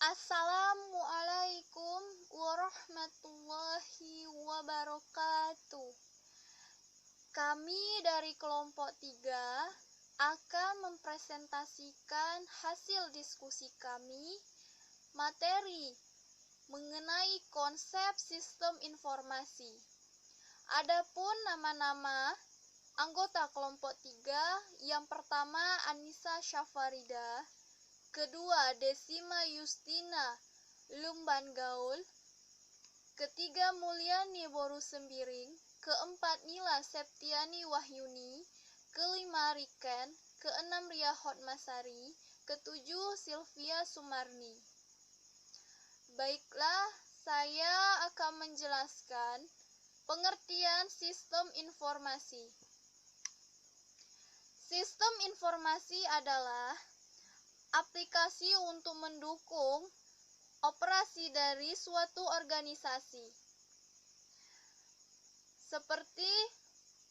Assalamualaikum warahmatullahi wabarakatuh. Kami dari kelompok 3 akan mempresentasikan hasil diskusi kami materi mengenai konsep sistem informasi. Adapun nama-nama anggota kelompok 3, yang pertama Anissa Syafarida, kedua Desima Yustina Lumban Gaul, ketiga Mulyani Boru Sembiring, keempat Nila Septiani Wahyuni, kelima Riken, keenam Ria Hotmasari, ketujuh Sylvia Sumarni. Baiklah, saya akan menjelaskan pengertian sistem informasi. Sistem informasi adalah aplikasi untuk mendukung operasi dari suatu organisasi, seperti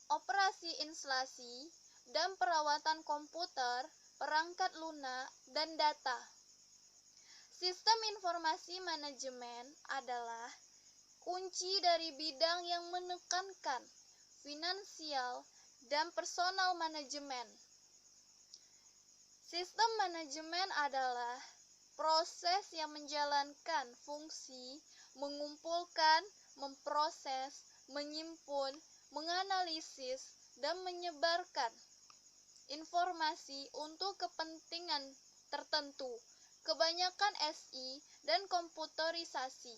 operasi instalasi dan perawatan komputer, perangkat lunak, dan data. Sistem informasi manajemen adalah kunci dari bidang yang menekankan finansial dan personal manajemen. Sistem manajemen adalah proses yang menjalankan fungsi mengumpulkan, memproses, menyimpul, menganalisis, dan menyebarkan informasi untuk kepentingan tertentu, kebanyakan SI dan komputerisasi.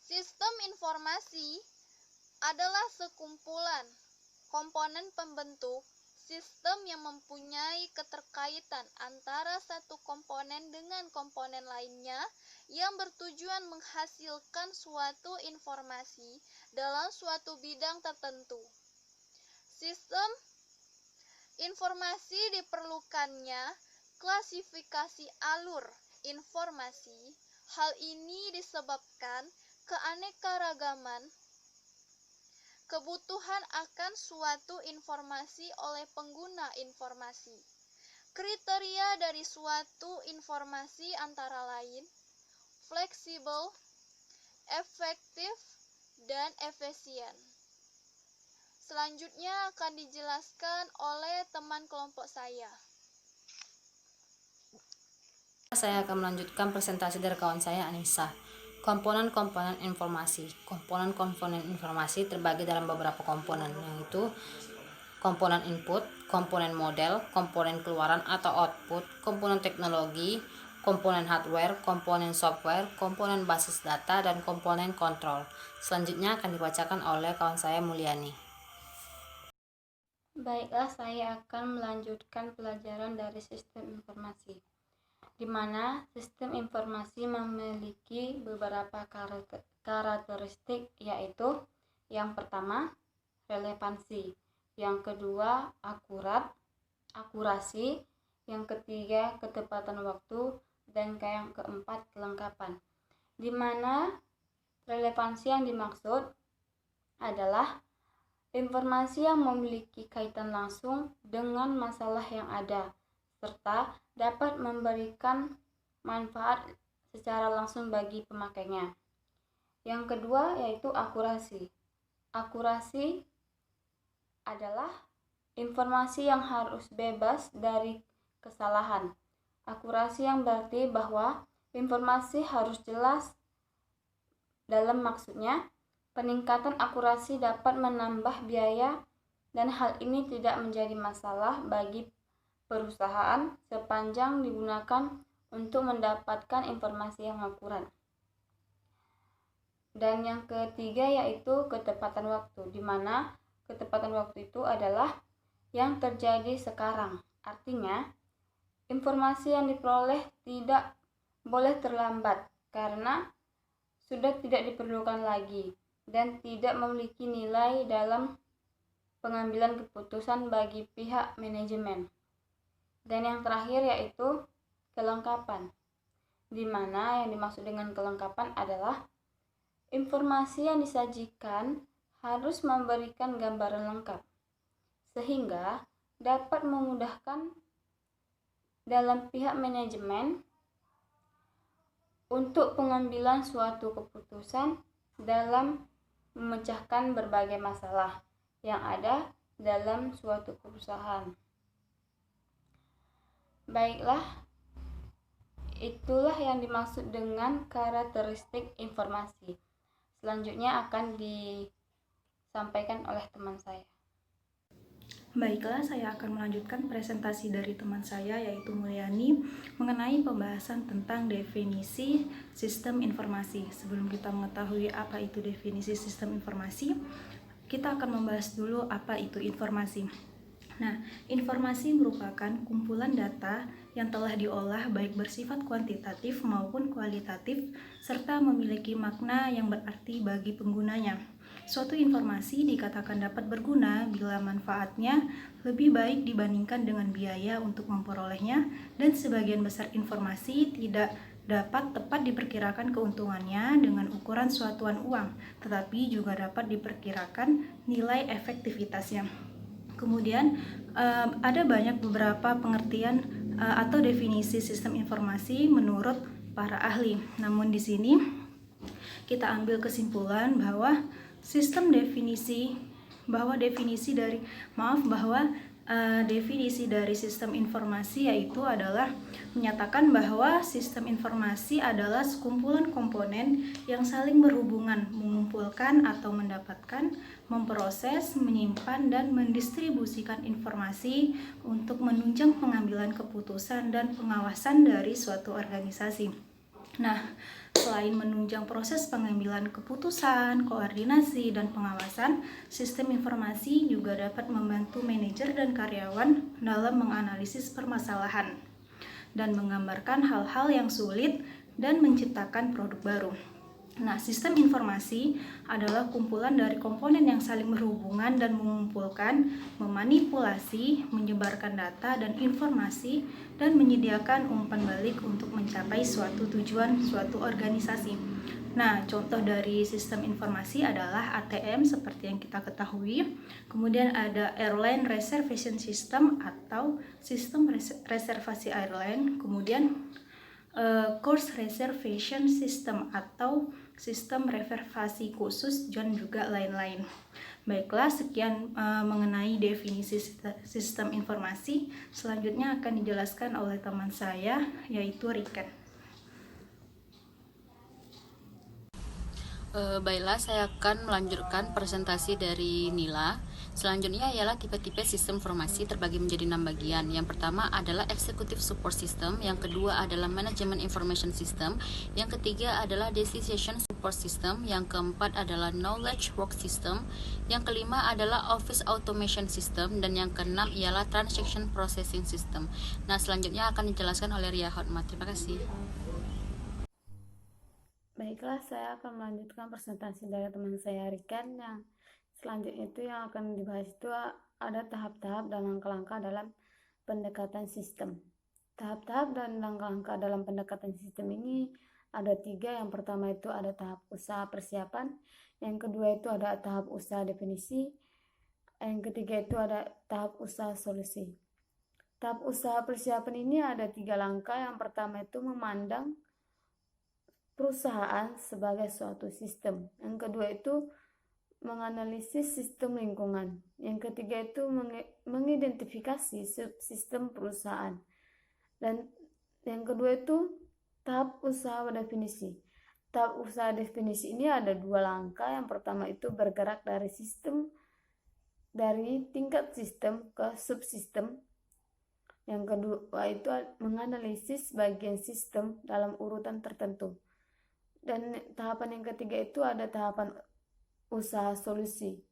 Sistem informasi adalah sekumpulan komponen pembentuk sistem yang mempunyai keterkaitan antara satu komponen dengan komponen lainnya yang bertujuan menghasilkan suatu informasi dalam suatu bidang tertentu. Sistem informasi diperlukannya klasifikasi alur informasi. Hal ini disebabkan keanekaragaman kebutuhan akan suatu informasi oleh pengguna informasi. Kriteria dari suatu informasi antara lain fleksibel, efektif, dan efisien. Selanjutnya akan dijelaskan oleh teman kelompok saya. Saya akan melanjutkan presentasi dari kawan saya, Anissa. Komponen-komponen informasi. Komponen-komponen informasi terbagi dalam beberapa komponen, yaitu komponen input, komponen model, komponen keluaran atau output, komponen teknologi, komponen hardware, komponen software, komponen basis data, dan komponen kontrol. Selanjutnya akan dibacakan oleh kawan saya, Mulyani. Baiklah, saya akan melanjutkan pelajaran dari sistem informasi, di mana sistem informasi memiliki beberapa karakteristik, yaitu yang pertama, relevansi, yang kedua, akurasi, yang ketiga, ketepatan waktu, dan yang keempat, kelengkapan. Di mana relevansi yang dimaksud adalah informasi yang memiliki kaitan langsung dengan masalah yang ada, serta dapat memberikan manfaat secara langsung bagi pemakainya. Yang kedua yaitu akurasi. Akurasi adalah informasi yang harus bebas dari kesalahan. Akurasi yang berarti bahwa informasi harus jelas dalam maksudnya. Peningkatan akurasi dapat menambah biaya dan hal ini tidak menjadi masalah bagi perusahaan sepanjang digunakan untuk mendapatkan informasi yang akurat. Dan yang ketiga yaitu ketepatan waktu, di mana ketepatan waktu itu adalah yang terjadi sekarang. Artinya, informasi yang diperoleh tidak boleh terlambat karena sudah tidak diperlukan lagi dan tidak memiliki nilai dalam pengambilan keputusan bagi pihak manajemen. Dan yang terakhir yaitu kelengkapan, di mana yang dimaksud dengan kelengkapan adalah informasi yang disajikan harus memberikan gambaran lengkap, sehingga dapat memudahkan dalam pihak manajemen untuk pengambilan suatu keputusan dalam memecahkan berbagai masalah yang ada dalam suatu perusahaan. Baiklah, itulah yang dimaksud dengan karakteristik informasi. Selanjutnya akan disampaikan oleh teman saya. Baiklah, saya akan melanjutkan presentasi dari teman saya yaitu Mulyani mengenai pembahasan tentang definisi sistem informasi. Sebelum kita mengetahui apa itu definisi sistem informasi, kita akan membahas dulu apa itu informasi. Nah, informasi merupakan kumpulan data yang telah diolah baik bersifat kuantitatif maupun kualitatif serta memiliki makna yang berarti bagi penggunanya. Suatu informasi dikatakan dapat berguna bila manfaatnya lebih baik dibandingkan dengan biaya untuk memperolehnya, dan sebagian besar informasi tidak dapat tepat diperkirakan keuntungannya dengan ukuran suatuan uang, tetapi juga dapat diperkirakan nilai efektivitasnya. Kemudian ada banyak beberapa pengertian atau definisi sistem informasi menurut para ahli. Namun di sini kita ambil kesimpulan bahwa definisi dari sistem informasi yaitu adalah menyatakan bahwa sistem informasi adalah sekumpulan komponen yang saling berhubungan, mengumpulkan atau mendapatkan, memproses, menyimpan, dan mendistribusikan informasi untuk menunjang pengambilan keputusan dan pengawasan dari suatu organisasi. Nah, selain menunjang proses pengambilan keputusan, koordinasi, dan pengawasan, sistem informasi juga dapat membantu manajer dan karyawan dalam menganalisis permasalahan dan menggambarkan hal-hal yang sulit dan menciptakan produk baru. Nah, sistem informasi adalah kumpulan dari komponen yang saling berhubungan dan mengumpulkan, memanipulasi, menyebarkan data dan informasi, dan menyediakan umpan balik untuk mencapai suatu tujuan suatu organisasi. Nah, contoh dari sistem informasi adalah ATM seperti yang kita ketahui. Kemudian ada Airline Reservation System atau sistem reservasi airline. Kemudian Course Reservation System atau sistem reservasi khusus, dan juga lain-lain. Baiklah, sekian mengenai definisi sistem informasi. Selanjutnya akan dijelaskan oleh teman saya, yaitu Riken. Baiklah, saya akan melanjutkan presentasi dari Nila. Selanjutnya ialah tipe-tipe sistem informasi terbagi menjadi 6 bagian. Yang pertama adalah Executive Support System, yang kedua adalah Management Information System, yang ketiga adalah Decision Support System, yang keempat adalah Knowledge Work System, yang kelima adalah Office Automation System, dan yang keenam ialah Transaction Processing System. Nah, selanjutnya akan dijelaskan oleh Ria Hotma. Terima kasih. Baiklah, saya akan melanjutkan presentasi dari teman saya Rikan. Yang selanjutnya itu yang akan dibahas itu ada tahap-tahap dan langkah-langkah dalam pendekatan sistem. Tahap-tahap dan langkah-langkah dalam pendekatan sistem ini ada 3. Yang pertama itu ada tahap usaha persiapan, yang kedua itu ada tahap usaha definisi, yang ketiga itu ada tahap usaha solusi. Tahap usaha persiapan ini ada 3 langkah. Yang pertama itu memandang perusahaan sebagai suatu sistem. Yang kedua itu menganalisis sistem lingkungan. Yang ketiga itu mengidentifikasi subsistem perusahaan. Dan yang kedua itu tahap usaha definisi. Tahap usaha definisi ini ada 2 langkah. Yang pertama itu bergerak dari tingkat sistem ke subsistem. Yang kedua itu menganalisis bagian sistem dalam urutan tertentu. Dan tahapan yang ketiga itu ada tahapan usaha solusi.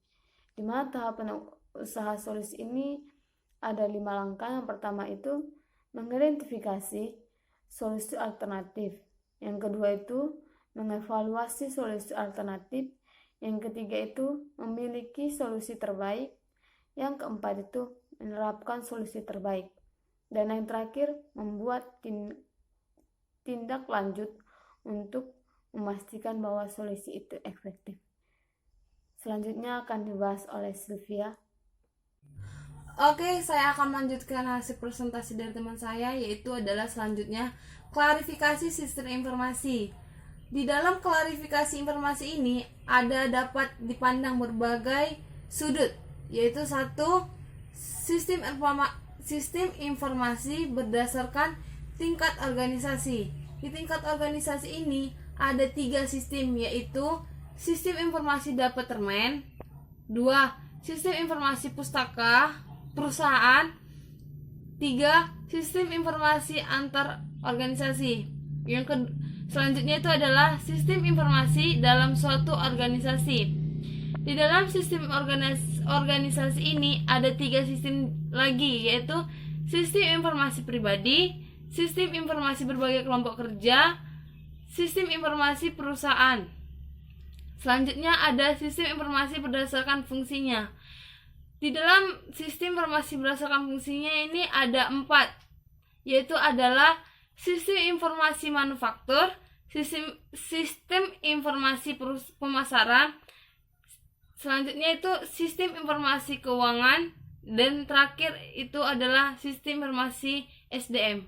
Di mana tahapan usaha solusi ini ada 5 langkah. Yang pertama itu mengidentifikasi solusi alternatif. Yang kedua itu mengevaluasi solusi alternatif. Yang ketiga itu memiliki solusi terbaik. Yang keempat itu menerapkan solusi terbaik. Dan yang terakhir membuat tindak lanjut untuk memastikan bahwa solusi itu efektif. Selanjutnya akan dibahas oleh Sylvia. Oke, saya akan melanjutkan hasil presentasi dari teman saya, yaitu adalah selanjutnya klarifikasi sistem informasi. Di dalam klarifikasi informasi ini dapat dipandang berbagai sudut, yaitu satu, sistem informasi berdasarkan tingkat organisasi. Di tingkat organisasi ini ada 3 sistem, yaitu sistem informasi departemen, 2, sistem informasi pustaka perusahaan, 3, sistem informasi antar organisasi. Selanjutnya itu adalah sistem informasi dalam suatu organisasi. Di dalam sistem organisasi ini ada 3 sistem lagi, yaitu sistem informasi pribadi, sistem informasi berbagai kelompok kerja, sistem informasi perusahaan. Selanjutnya ada sistem informasi berdasarkan fungsinya. Di dalam sistem informasi berdasarkan fungsinya ini ada 4, yaitu adalah sistem informasi manufaktur, sistem informasi pemasaran, selanjutnya itu sistem informasi keuangan, dan terakhir itu adalah sistem informasi SDM.